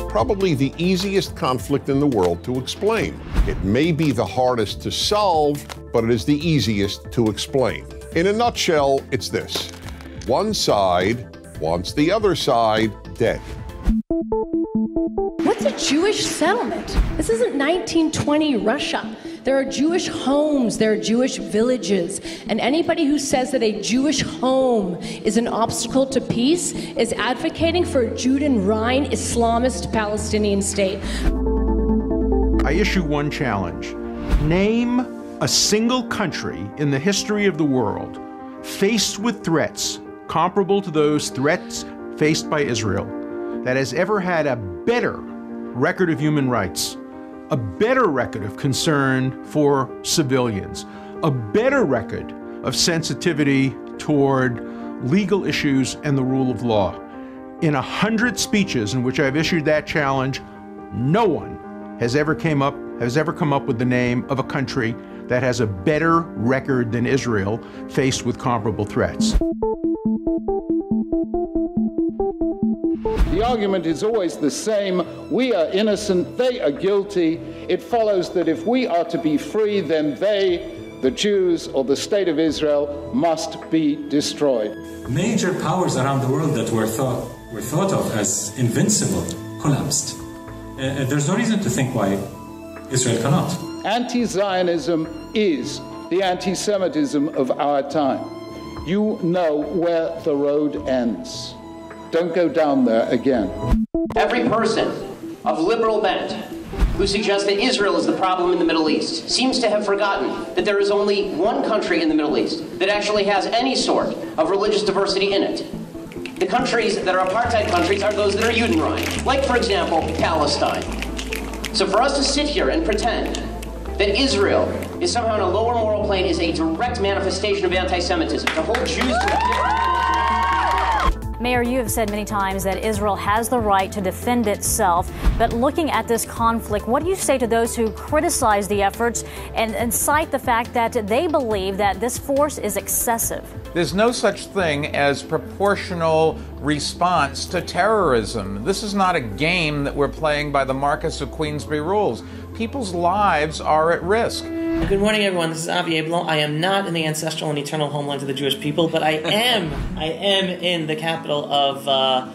Probably the easiest conflict in the world to explain. It may be the hardest to solve, but it is the easiest to explain. In a nutshell, it's this. One side wants the other side dead. What's a Jewish settlement? This isn't 1920 Russia. There are Jewish homes, there are Jewish villages, and anybody who says that a Jewish home is an obstacle to peace is advocating for a Judean-Rhine Islamist Palestinian state. I issue one challenge. Name a single country in the history of the world faced with threats comparable to those threats faced by Israel that has ever had a better record of human rights, a better record of concern for civilians, a better record of sensitivity toward legal issues and the rule of law. In 100 speeches in which I've issued that challenge, no one has ever come up with the name of a country that has a better record than Israel faced with comparable threats. The argument is always the same. We are innocent, they are guilty. It follows that if we are to be free, then they, the Jews or the state of Israel, must be destroyed. Major powers around the world that were thought of as invincible collapsed. There's no reason to think why Israel cannot. Anti-Zionism is the anti-Semitism of our time. You know where the road ends. Don't go down there again. Every person of liberal bent who suggests that Israel is the problem in the Middle East seems to have forgotten that there is only one country in the Middle East that actually has any sort of religious diversity in it. The countries that are apartheid countries are those that are Judenrein, like, for example, Palestine. So for us to sit here and pretend that Israel is somehow in a lower moral plane is a direct manifestation of anti-Semitism. To hold Jews to Mayor, you have said many times that Israel has the right to defend itself, but looking at this conflict, what do you say to those who criticize the efforts and cite the fact that they believe that this force is excessive? There's no such thing as proportional response to terrorism. This is not a game that we're playing by the Marquess of Queensberry rules. People's lives are at risk. Good morning, everyone. This is Avi Abelon. I am not in the ancestral and eternal homeland of the Jewish people, but I am in the capital of...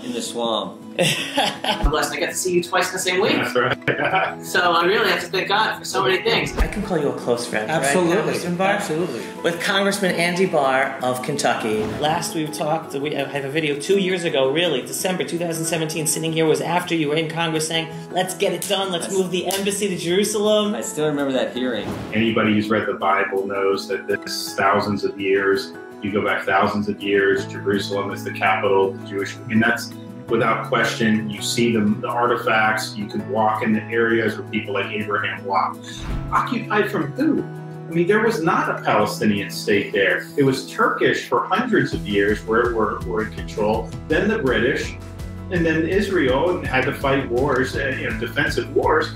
in the swamp. I'm blessed I got to see you twice in the same week. That's right. So I really have to thank God for so many things. I can call you a close friend, Absolutely. Right? Absolutely. With Congressman Andy Barr of Kentucky. Last we talked, I have a video 2 years ago, really, December 2017, sitting here was after you were in Congress saying, let's get it done, let's move the embassy to Jerusalem. I still remember that hearing. Anybody who's read the Bible knows that this thousands of years, you go back thousands of years, Jerusalem is the capital of the Jewish, and that's without question. You see the artifacts, you can walk in the areas where people like Abraham walked. Occupied from who? I mean, there was not a Palestinian state there. It was Turkish for hundreds of years where we're in control, then the British, and then Israel had to fight wars, defensive wars.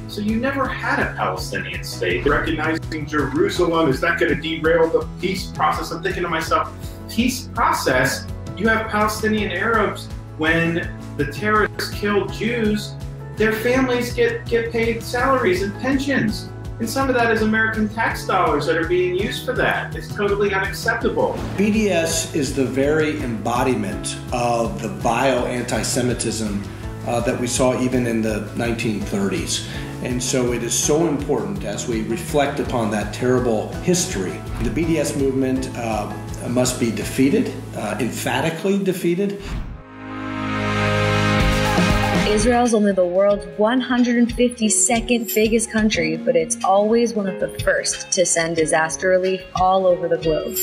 So you never had a Palestinian state. Recognizing Jerusalem, is that going to derail the peace process? I'm thinking to myself, peace process, you have Palestinian Arabs, when the terrorists kill Jews, their families get paid salaries and pensions. And some of that is American tax dollars that are being used for that. It's totally unacceptable. BDS is the very embodiment of the vile anti-Semitism that we saw even in the 1930s. And so it is so important as we reflect upon that terrible history. The BDS movement must be defeated, emphatically defeated. Israel is only the world's 152nd biggest country, but it's always one of the first to send disaster relief all over the globe.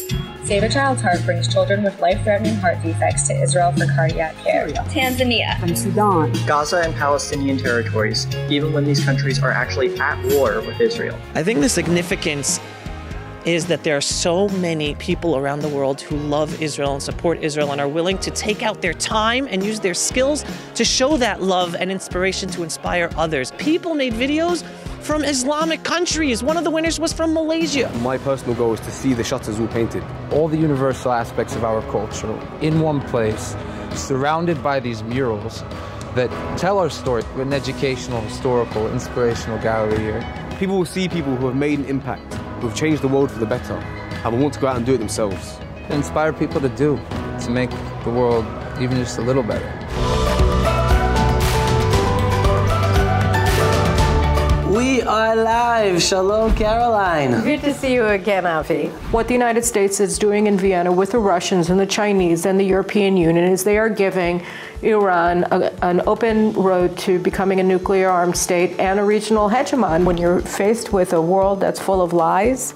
Save a Child's Heart brings children with life-threatening heart defects to Israel for cardiac care. Tanzania. From Sudan. Gaza and Palestinian territories, even when these countries are actually at war with Israel. I think the significance is that there are so many people around the world who love Israel and support Israel and are willing to take out their time and use their skills to show that love and inspiration to inspire others. People made videos from Islamic countries. One of the winners was from Malaysia. My personal goal is to see the shutters we painted. All the universal aspects of our culture in one place, surrounded by these murals that tell our story. We're an educational, historical, inspirational gallery here. People will see people who have made an impact, who have changed the world for the better, and will want to go out and do it themselves. Inspire people to do, to make the world even just a little better. We are live. Shalom, Caroline. Good to see you again, Avi. What the United States is doing in Vienna with the Russians and the Chinese and the European Union is they are giving Iran an open road to becoming a nuclear armed state and a regional hegemon. When you're faced with a world that's full of lies,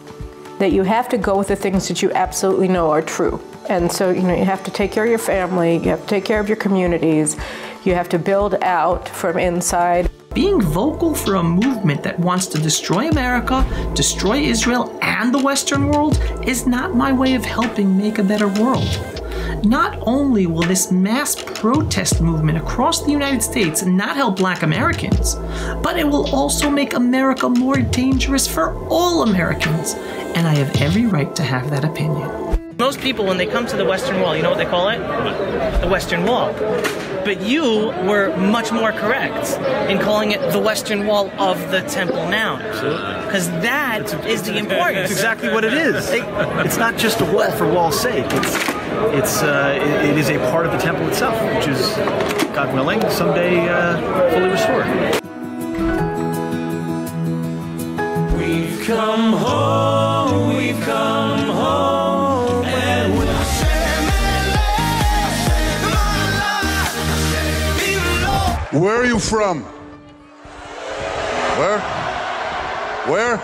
that you have to go with the things that you absolutely know are true. And so, you have to take care of your family, you have to take care of your communities, you have to build out from inside. Being vocal for a movement that wants to destroy America, destroy Israel, and the Western world is not my way of helping make a better world. Not only will this mass protest movement across the United States not help Black Americans, but it will also make America more dangerous for all Americans. And I have every right to have that opinion. Most people, when they come to the Western Wall, you know what they call it? The Western Wall. But you were much more correct in calling it the Western Wall of the Temple Mount. Because that is the importance. It's exactly what it is. It's not just a wall for wall's sake. It is a part of the temple itself, which is, God willing, someday fully restored. We've come home, we've come home, and we'll Where are you from? Where? Where?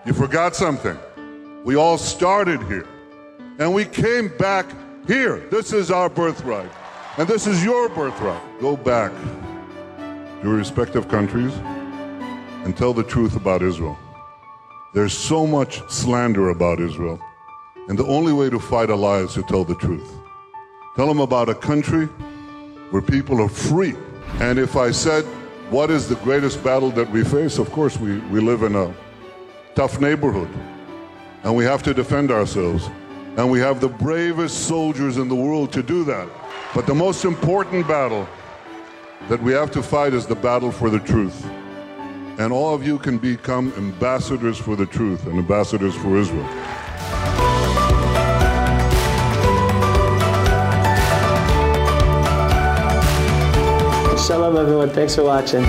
You forgot something. We all started here, and we came back here. This is our birthright, and this is your birthright. Go back to your respective countries and tell the truth about Israel. There's so much slander about Israel, and the only way to fight a lie is to tell the truth. Tell them about a country where people are free. And if I said, what is the greatest battle that we face? Of course, we live in a tough neighborhood, and we have to defend ourselves. And we have the bravest soldiers in the world to do that. But the most important battle that we have to fight is the battle for the truth. And all of you can become ambassadors for the truth and ambassadors for Israel. Shalom, everyone. Thanks for watching.